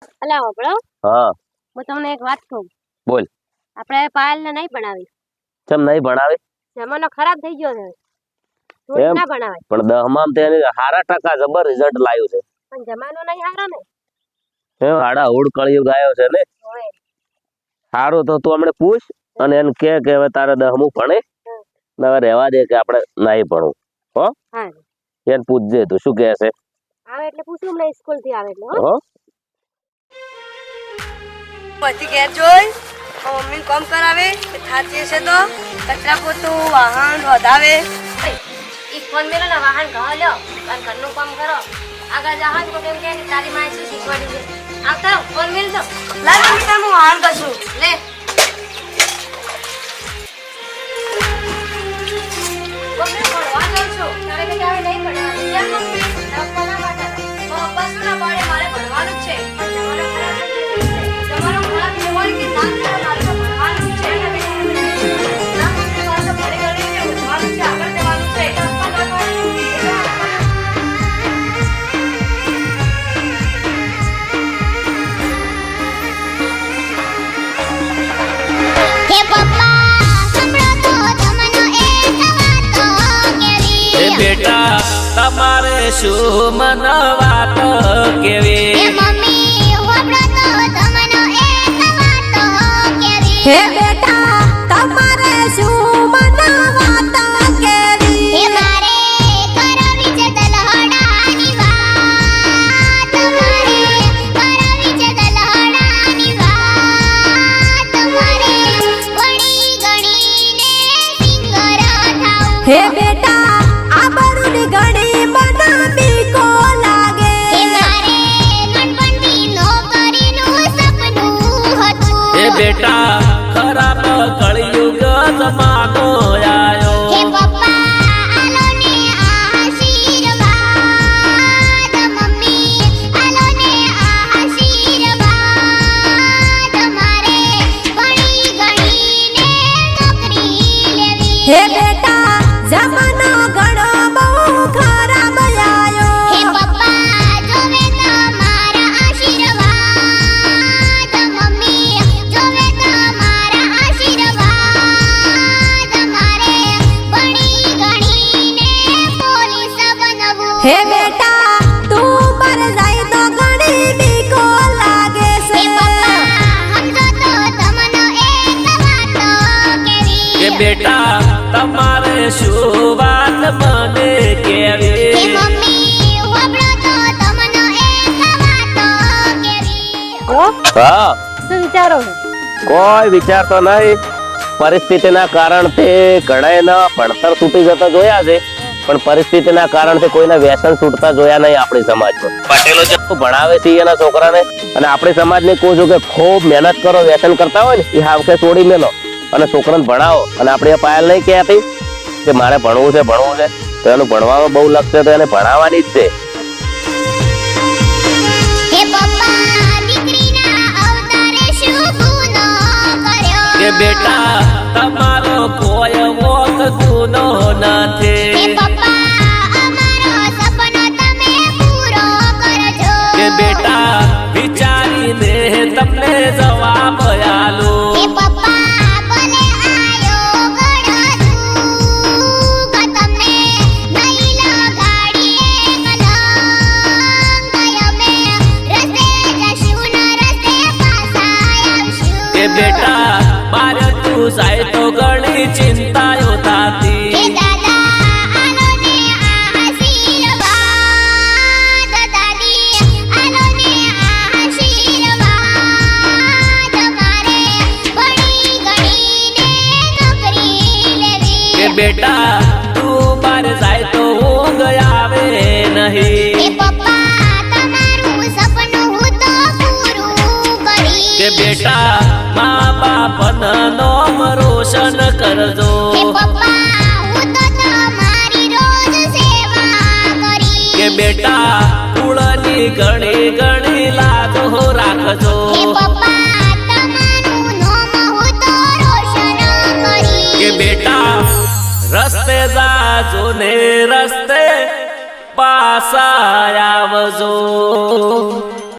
અલા વાપડો હા હું તમને એક વાત કહું. બોલ. આપણે પાયલને નહીં ભણાવી. કેમ નહીં ભણાવી? જમાનો ખરાબ થઈ ગયો છે. તો એમ? ના ભણાવાય. પણ 10માં તે હારા ટકા જબર રિઝલ્ટ લાવ્યું છે. પણ જમાનો નહીં હારો ને. હે આડા હુડ કળિયુગ આવ્યો છે ને. હોય. સારું તો તું હમણે પૂછ અને એને કે હવે તારે 10મું ભણે ને હવે રહેવા દે કે આપણે નહીં ભણવું. હો હા એને પૂછજે તું શું કહે છે. આવે એટલે પૂછું મને સ્કૂલ થી આવે એટલે. હો પછી ઘેર જોઈ મમ્મી કામ કરાવે થાચે છે તો કચરા પોતું વાહન વધાવે. ઈ ફોન મેલો ને વાહન ઘા લ્યો અને ઘરનું કામ કરો. આગળ જહાજ તો કેમ કે તારી માએ શું શીખવાડ્યું છે. આવતા ફોન મેલ દો. લાવ મમ્મી તાર હું વાહન કશું લે મમ્મી ભણવા જાઉં છું. તારે કે આવે નહીં ભણવાનું. કેમ મમ્મી? ડોક્ટર ના પાડતા હતા. પપ્પા શું ના પાડે મારે ભણવાનું જ છે. પણ જમાનો ખરાબ થઈ ગયો છે. જમાનો ખરાબ એવો હોય કે ના કરે મારે તો ભણવાનું જ છે. ના મમ્મી મારે તો ભણી ગણી છે ભણવાનું છે આગળ જવાનું છે. પપ્પા ના પાડે હે પપ્પા સાંભળો તો તમનો એક વાતો કેવી. હે બેટા તમારે શું મન વાત કેવી. હે મમ્મી સાંભળો તો તમનો એક વાતો કેવી. હે બેટા તમારે શું મને વાતો કેવી. હે મારે કરવી છે દલહડાની વાત. મારે કરવી છે દલહડાની વાત. મારે ભણી ગણીને સિંગર થાઉં. હે બેટા આ બરુની ઘડી મને બીકો લાગે. હે મારે નાનપણથી નોકરીનું સપનું હતું. હે બેટા ખરાબ કળિયુગ જમાનો આયો. હે પપ્પા આલો ને આશીર્વાદ. મમ્મી આલો ને આશીર્વાદ. મારે ભણી ગણીને નોકરી લેવી. હે બેટા જમાનો ઘણો બહુ ખરાબ આયો. હે પપ્પા જોવે તમારા આશીર્વાદ. મમ્મી જોવે તમારા આશીર્વાદ. મારે ભણી ગણીને પોલીસ બનવું. હે બેટા તું પર જાય તો ઘણી બીકો લાગે છે. હે પપ્પા સમજો તો તમનો એક વાતો કેવી. હે બેટા તમારે શું વાત મને હે કેવી. મમ્મી સાંભળો તો તમનો એક વાતો કેવી. હા શું વિચારો છો? કોઈ વિચારતો નહીં. પરિસ્થિતિના કારણથી ઘણાયના ભણતર છૂટી જતા જોયા છે પણ પરિસ્થિતિના કારણથી કોઈના વ્યસન છૂટતા જોયા નહીં આપણી સમાજમાં. પટેલો જે ભણાવે છે એના છોકરાને અને આપણી સમાજને કહું છું કે ખૂબ મહેનત કરો. વ્યસન કરતા હોય ને એ હાવખે છોડી મેલો અને છોકરાને ભણાવો. અને આપણે આ પાયલ નહીં કહેતી કે મારે ભણવું છે તો એનું ભણવામાં બહુ લક્ષ છે તો એને ભણાવવાની જ છે. હે પપ્પા દીકરીના અવતારે શું ગુનો કર્યો. હે બેટા તમારો કોઈ મોત ગુનો હે નથી. પપ્પા અમારો સપનો તમે પૂરો કરજો. હે બેટા વિચારીને તમને જવાબ આલો. હે પપ્પા ભલે આયો ઘણા દુઃખ તમને નહીં લગાડીએ કલંક. અમે રસ્તે જશું ને રસ્તે પાછા આવશું. હે બેટા મારે તું જાય તો ઘણી ચિંતાઓ હે થતી. દાદા આલો ને આશીર્વાદ. દાદી આલો ને આશીર્વાદ. મારે ભણી ગણીને નોકરી લેવી. હે બેટા તું બાર જાય તો ઊંઘ આવે હે નહીં. પપ્પા તમારું સપનું હું તો પૂરું કરીશ. કે બેટા મા બાપના નામ રોશન કરજો. હે પપ્પા હું તો તમારી રોજ સેવા કરીશ. કે બેટા કુળની ઘણી ઘણી લાજો રાખજો. હે પપ્પા તમારું નામ હું તો રોશન કરીશ. કે બેટા રસ્તે જાજો ને રસ્તે પાછા આવજો.